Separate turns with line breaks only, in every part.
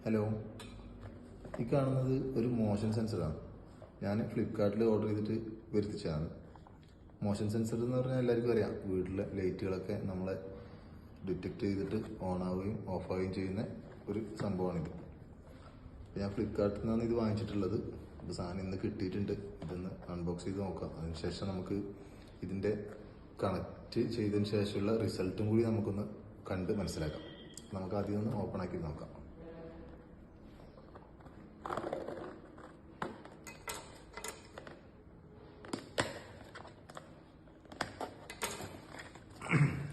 Hello, ഈ കാണുന്നത് ഒരു മോഷൻ സെൻസറാണ്. ഞാൻ ഫ്ലിപ്കാർട്ടിൽ ഓർഡർ ചെയ്തിട്ട് വരുത്തിച്ചതാണ്. മോഷൻ സെൻസർ എന്ന് പറഞ്ഞാൽ എല്ലാവർക്കും അറിയാം, വീട്ടിലെ ലൈറ്റുകളൊക്കെ നമ്മളെ ഡിറ്റക്ട് ചെയ്തിട്ട് ഓൺ ആവുകയും ഓഫ് ആവുകയും ചെയ്യുന്ന ഒരു സംഭവമാണിത്. ഞാൻ ഫ്ലിപ്കാർട്ടിൽ നിന്നാണ് ഇത് വാങ്ങിച്ചിട്ടുള്ളത്. ഇപ്പോൾ സാധനം ഇന്ന് കിട്ടിയിട്ടുണ്ട്. ഇതൊന്ന് അൺബോക്സ് ചെയ്ത് നോക്കാം. അതിനുശേഷം നമുക്ക് ഇതിൻ്റെ കണക്ട് ചെയ്തതിന് ശേഷമുള്ള റിസൾട്ടും കൂടി നമുക്കൊന്ന് കണ്ട് മനസ്സിലാക്കാം. നമുക്ക് ആദ്യം ഒന്ന് ഓപ്പൺ ആക്കി നോക്കാം.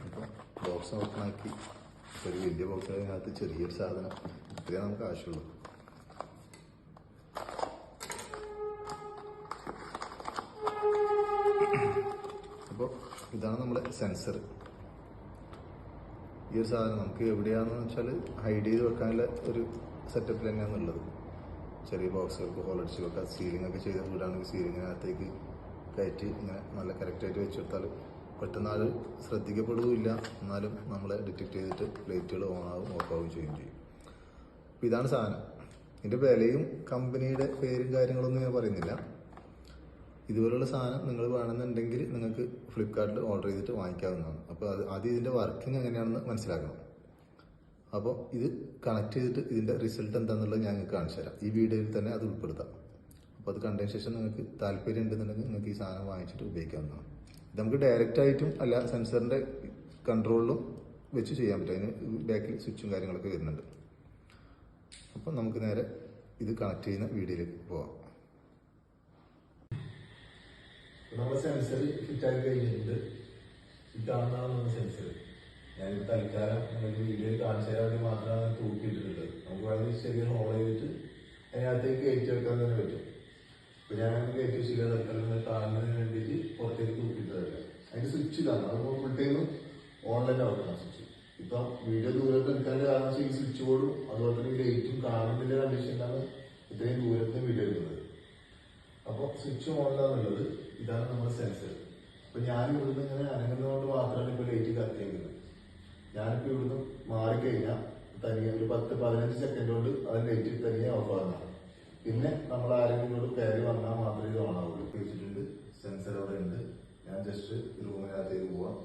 അപ്പോൾ ബോക്സ് ഓപ്പൺ ആക്കി, ഒരു വലിയ ബോക്സ് അതിനകത്ത് ചെറിയൊരു സാധനം, ഇത്രയേ നമുക്ക് ആവശ്യമുള്ളൂ. അപ്പോൾ ഇതാണ് നമ്മുടെ സെൻസർ. ഈ ഒരു സാധനം നമുക്ക് എവിടെയാണെന്ന് വെച്ചാൽ ഹൈഡ് ചെയ്ത് വെക്കാനുള്ള ഒരു സെറ്റപ്പിൽ തന്നെയാണുള്ളത്. ചെറിയ ബോക്സുകൾക്ക് ഹോളടിച്ച് വെക്കാം. സീലിംഗ് ഒക്കെ ചെയ്ത വീടാണെങ്കിൽ സീലിങ്ങിനകത്തേക്ക് കയറ്റി ഇങ്ങനെ നല്ല കറക്റ്റായിട്ട് വെച്ചെടുത്താൽ പെട്ടെന്ന് ആൾ ശ്രദ്ധിക്കപ്പെടുകയില്ല. എന്നാലും നമ്മളെ ഡിറ്റക്ട് ചെയ്തിട്ട് ലൈറ്റുകൾ ഓണാവും ഓഫ് ആവുകയും ചെയ്യും. അപ്പോൾ ഇതാണ് സാധനം. ഇതിൻ്റെ വിലയും കമ്പനിയുടെ പേരും കാര്യങ്ങളൊന്നും ഞാൻ പറയുന്നില്ല. ഇതുപോലുള്ള സാധനം നിങ്ങൾ വേണമെന്നുണ്ടെങ്കിൽ നിങ്ങൾക്ക് ഫ്ലിപ്കാർട്ടിൽ ഓർഡർ ചെയ്തിട്ട് വാങ്ങിക്കാവുന്നതാണ്. അപ്പോൾ ആദ്യം ഇതിൻ്റെ വർക്കിംഗ് എങ്ങനെയാണെന്ന് മനസ്സിലാക്കണം. അപ്പോൾ ഇത് കണക്ട് ചെയ്തിട്ട് ഇതിൻ്റെ റിസൾട്ട് എന്താണെന്നുള്ളത് ഞാൻ നിങ്ങൾക്ക് കാണിച്ചു തരാം. ഈ വീഡിയോയിൽ തന്നെ അത് ഉൾപ്പെടുത്താം. അപ്പോൾ അത് കണ്ടതിന് ശേഷം നിങ്ങൾക്ക് താല്പര്യം ഉണ്ടെന്നുണ്ടെങ്കിൽ നിങ്ങൾക്ക് ഈ സാധനം വാങ്ങിച്ചിട്ട് ഉപയോഗിക്കാവുന്നതാണ്. ഇത് നമുക്ക് ഡയറക്റ്റ് ആയിട്ടും അല്ല, സെൻസറിൻ്റെ കൺട്രോളിലും വെച്ച് ചെയ്യാൻ പറ്റും. അതിന് ബാക്കിൽ സ്വിച്ചും കാര്യങ്ങളൊക്കെ വരുന്നുണ്ട്. അപ്പം നമുക്ക് നേരെ ഇത് കണക്ട് ചെയ്യുന്ന വീഡിയോയിലേക്ക് പോവാം. നമ്മുടെ സെൻസർ ഫിറ്റായി കഴിഞ്ഞിട്ടുണ്ട്. ഇതാണ് നമ്മുടെ സെൻസർ. ഞാൻ തൽക്കാലം നിങ്ങൾക്ക് വീഡിയോയിൽ കാണിച്ചു തരാൻ വേണ്ടി മാത്രമാണ് തൂക്കിയിട്ടിട്ടുള്ളത്. നമുക്ക് വളരെ ചെറിയ ഹോൾ ചെയ്തിട്ട് അതിനകത്തേക്ക് കയറ്റി വെക്കാൻ തന്നെ പറ്റും. ഇപ്പൊ ഞാൻ കയറ്റി വെച്ചില്ല, തൽക്കാലം കാണുന്നതിന് വേണ്ടിയിട്ട് പുറത്തേക്ക് തൂക്കിയിട്ടതല്ല. അതിന്റെ സ്വിച്ച് ഇതാണ്. അത് ഫുൾ ടൈം ഓൺലൈൻ ആക്കണം സ്വിച്ച്. ഇപ്പൊ വീഡിയോ ദൂരത്ത് എടുക്കാൻ കാരണം ഈ സ്വിച്ച് ബോർഡും അതുപോലെ തന്നെ ലൈറ്റും കാണുന്നതിന്റെ കണ്ടീഷനിലാണ് ഇത്രയും ദൂരത്തിന് വീഡിയോ എടുക്കുന്നത്. അപ്പോൾ സ്വിച്ച് ഓണിലാണുള്ളത്. ഇതാണ് നമ്മുടെ സെൻസർ. ഇപ്പൊ ഞാൻ ഇവിടുന്ന് ഇങ്ങനെ അനങ്ങുന്നതുകൊണ്ട് മാത്രമാണ് ഇപ്പൊ ലൈറ്റ് കത്തിയേക്കുന്നത്. ഞാനിപ്പോൾ ഇവിടുന്ന് മാറിക്കഴിഞ്ഞാൽ തനിയെ ഒരു 10-15 സെക്കൻഡ് കൊണ്ട് അത് ലൈറ്റ് തനിയെ ഓഫ് ആകുന്നതാണ്. പിന്നെ നമ്മൾ ആരെങ്കിലും ഇവിടെ കയറി വന്നാൽ മാത്രമേ ഇത് ഓൺ ആവുള്ളൂ. വെച്ചിട്ടുണ്ട്, സെൻസർ അവിടെ ഉണ്ട്. ഞാൻ ജസ്റ്റ് റൂമിനകത്തേക്ക് പോവാം.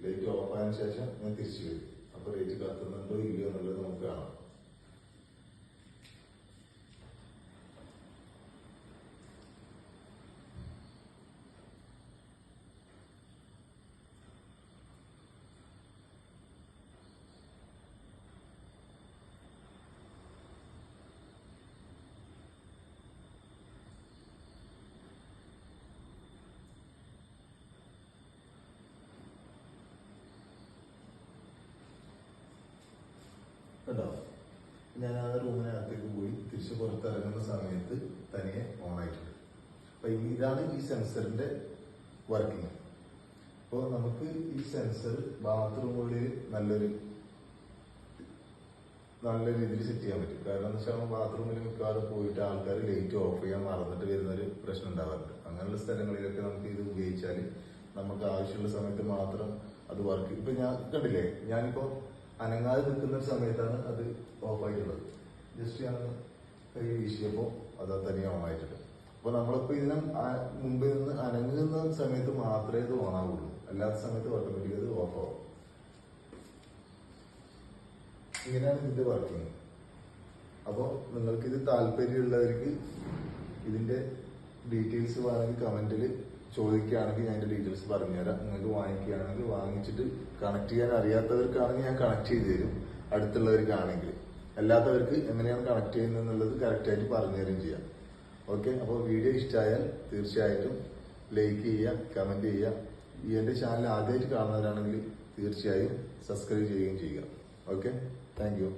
ലൈറ്റ് ഓഫ് ആയതിനു ശേഷം ഞാൻ തിരിച്ചു വരും. അപ്പോൾ ലൈറ്റ് കത്തുന്നുണ്ടോ ഇല്ലയോ എന്നുള്ളത് നമുക്ക് കാണാം. കേട്ടോ, ഞാൻ ആ റൂമിനകത്തേക്ക് പോയി തിരിച്ച് പുറത്തിറങ്ങുന്ന സമയത്ത് തനിയെ ഓൺ ആയിട്ടുണ്ട്. അപ്പൊ ഇതാണ് ഈ സെൻസറിന്റെ വർക്കിംഗ്. അപ്പോൾ നമുക്ക് ഈ സെൻസർ ബാത്റൂമുകളിൽ നല്ല രീതിയിൽ സെറ്റ് ചെയ്യാൻ പറ്റും. കാരണം എന്ന് വെച്ചാൽ ബാത്റൂമിൽ മിക്കവാറും പോയിട്ട് ആൾക്കാർ ലൈറ്റ് ഓഫ് ചെയ്യാൻ മറന്നിട്ട് വരുന്നൊരു പ്രശ്നം ഉണ്ടാവാറുണ്ട്. അങ്ങനെയുള്ള സ്ഥലങ്ങളിലൊക്കെ നമുക്ക് ഇത് ഉപയോഗിച്ചാൽ നമുക്ക് ആവശ്യമുള്ള സമയത്ത് മാത്രം അത് വർക്ക്. ഇപ്പൊ ഞാൻ കണ്ടില്ലേ, ഞാനിപ്പോ അനങ്ങാതെ നിൽക്കുന്ന ഒരു സമയത്താണ് അത് ഓഫ് ആയിട്ടുള്ളത്. ജസ്റ്റ് ഞാൻ കൈ വീശിയപ്പോൾ അത് തനിയെ ഓൺ ആയിട്ടുണ്ട്. അപ്പൊ നമ്മളിപ്പോ ഇതിനെ മുമ്പിൽ നിന്ന് അനങ്ങുന്ന സമയത്ത് മാത്രമേ ഇത് ഓൺ ആവുള്ളൂ. അല്ലാത്ത സമയത്ത് ഓട്ടോമാറ്റിക് അത് ഓഫ് ആവും. ഇങ്ങനെയാണ് ഇതിന്റെ വർക്കിംഗ്. അപ്പോൾ നിങ്ങൾക്ക് ഇത് താല്പര്യമുള്ളവർക്ക് ഇതിന്റെ ഡീറ്റെയിൽസ് വേണമെങ്കിൽ കമന്റിൽ ചോദിക്കുകയാണെങ്കിൽ ഞാൻ അതിന്റെ ഡീറ്റെയിൽസ് പറഞ്ഞുതരാം. നിങ്ങൾക്ക് വാങ്ങിക്കുകയാണെങ്കിൽ വാങ്ങിച്ചിട്ട് കണക്ട് ചെയ്യാൻ അറിയാത്തവർക്കാണെങ്കിൽ ഞാൻ കണക്ട് ചെയ്ത് തരും, അടുത്തുള്ളവർക്കാണെങ്കിൽ. അല്ലാത്തവർക്ക് എങ്ങനെയാണ് കണക്ട് ചെയ്യുന്നത് എന്നുള്ളത് കറക്റ്റായിട്ട് പറഞ്ഞു തരും ചെയ്യാം. ഓക്കെ, അപ്പോൾ വീഡിയോ ഇഷ്ടമായാൽ തീർച്ചയായിട്ടും ലൈക്ക് ചെയ്യുക, കമന്റ് ചെയ്യുക. എൻ്റെ ചാനൽ ആദ്യമായിട്ട് കാണുന്നവരാണെങ്കിൽ തീർച്ചയായും സബ്സ്ക്രൈബ് ചെയ്യുകയും ചെയ്യുക. Okay, thank you.